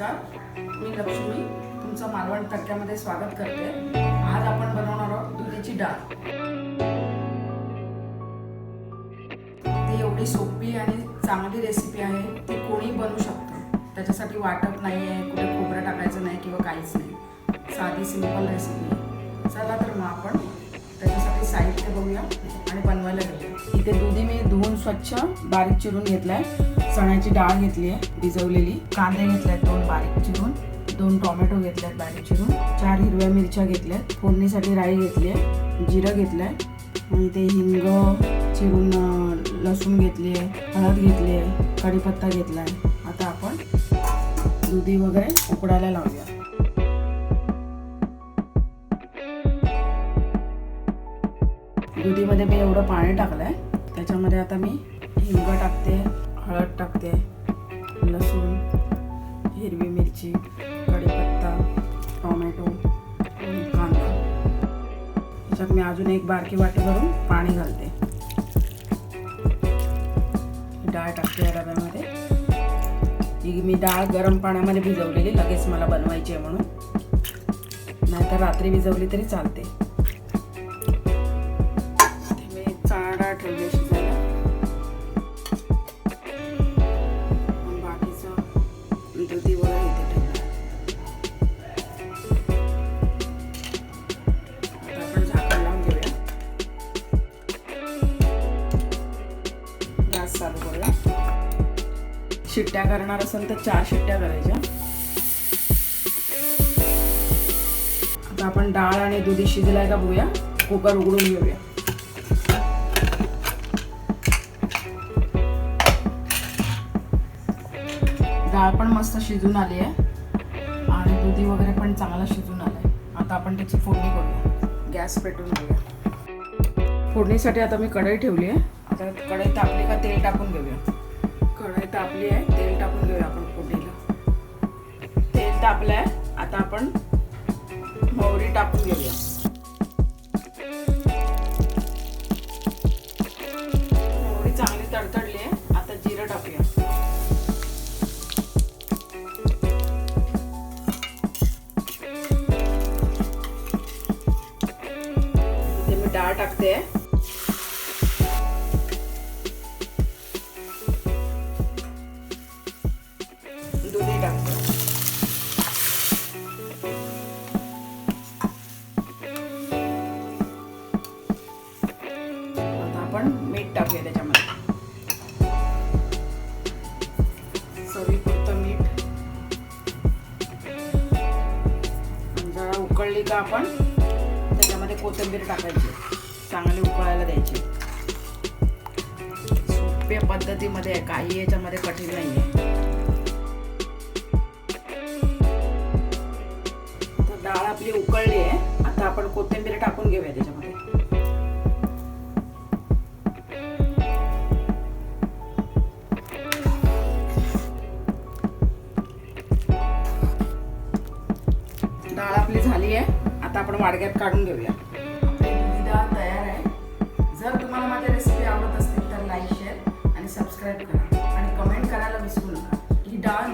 नमस्कार, मी लक्ष्मी तुमचं मालवण तडक्यामध्ये स्वागत करते। आज आपण बनवणार आहोत दुधीची डाळ। ती एवढी सोपी आणि चांगली रेसिपी आहे, ती कोणी बनवू शकतो। त्याच्यासाठी वाटप नाही आहे, कुठे खोबरं टाकायचं नाही किंवा काहीच नाही, साधी सिंपल रेसिपी आहे। चला तर मग आपण त्याच्यासाठी साहित्य बघूया आणि बनवायला घेऊया। इथे दुधी मी धुवून स्वच्छ बारीक चिरून घेतलाय, चण्याची डाळ घेतली आहे भिजवलेली, कांदे घेतले आहेत 2 बारीक चिरून, 2 टोमॅटो घेतले आहेत बारीक चिरून, 4 हिरव्या मिरच्या घेतल्या आहेत, फोडणीसाठी राई घेतली आहे, जिरं घेतलंय आणि ते हिंग चिरून, लसूण घेतली आहे, हळद घेतली आहे, कढीपत्ता घेतला आहे। आता आपण दुधी वगैरे उकडायला लावूया। दुधीमध्ये मी एवढं पाणी टाकलंय, त्याच्यामध्ये आता मी हिंग टाकते, हळद टाकते, लसूण, हिरवी मिरची, कढीपत्ता, टोमॅटो, कांदा। त्याच्यात मी अजून एक बारकी वाटी भरून पाणी घालते। डाळ टाकते या डब्यामध्ये। ही मी डाळ गरम पाण्यामध्ये भिजवलेली, लगेच मला बनवायची आहे म्हणून, नाहीतर रात्री भिजवली तरी चालते। डाळ ठेवली शिजायला, बाकीचं दुधी वगैरे इथे ठेवलं। आता आपण झाकण लावून घेऊया, गॅस चालू करूया। शिट्ट्या करणार असेल तर 4 शिट्ट्या करायच्या। आता आपण डाळ आणि दुधी शिजलाय का बघूया, कुकर उघडून घेऊया। डाळ पण मस्त शिजून आली आहे आणि दुधी वगैरे पण चांगला शिजून आलाय। आता आपण त्याची फोडणी करूया, गॅस पेटवून घेऊया। फोडणीसाठी आता मी कढई ठेवली आहे। आता कढई तापली का तेल टाकून घेऊया। कढई तापली आहे, तेल टाकून घेऊया आपण फोडणीला। तेल तापलं आहे, आता आपण मोहरी टाकून घेऊया। मोहरी चांगली तडतडली आहे, आता जिरं टाकूया। डाळ टाकते, दुधी टाकते, आता आपण मीठ टाकूया त्याच्यामध्ये, चवीपुरतं मीठ। जरा उकळली का आपण त्याच्यामध्ये कोथिंबीर टाकायची, चांगली उकळायला द्यायची। सोप्या पद्धतीमध्ये आहे, काही याच्यामध्ये कठीण नाहीये। तर डाळ आपली उकळली आहे, आता आपण कोथिंबीर टाकून घेऊया त्याच्यामध्ये। डाळ आपली झाली आहे, आता आपण वाडग्यात काढून घेऊया। तयार आहे। जर तुम्हाला माझी रेसिपी आवडत असतील तर लाईक, शेअर आणि सबस्क्राईब करा आणि कमेंट करायला विसरू नका। ही डाळ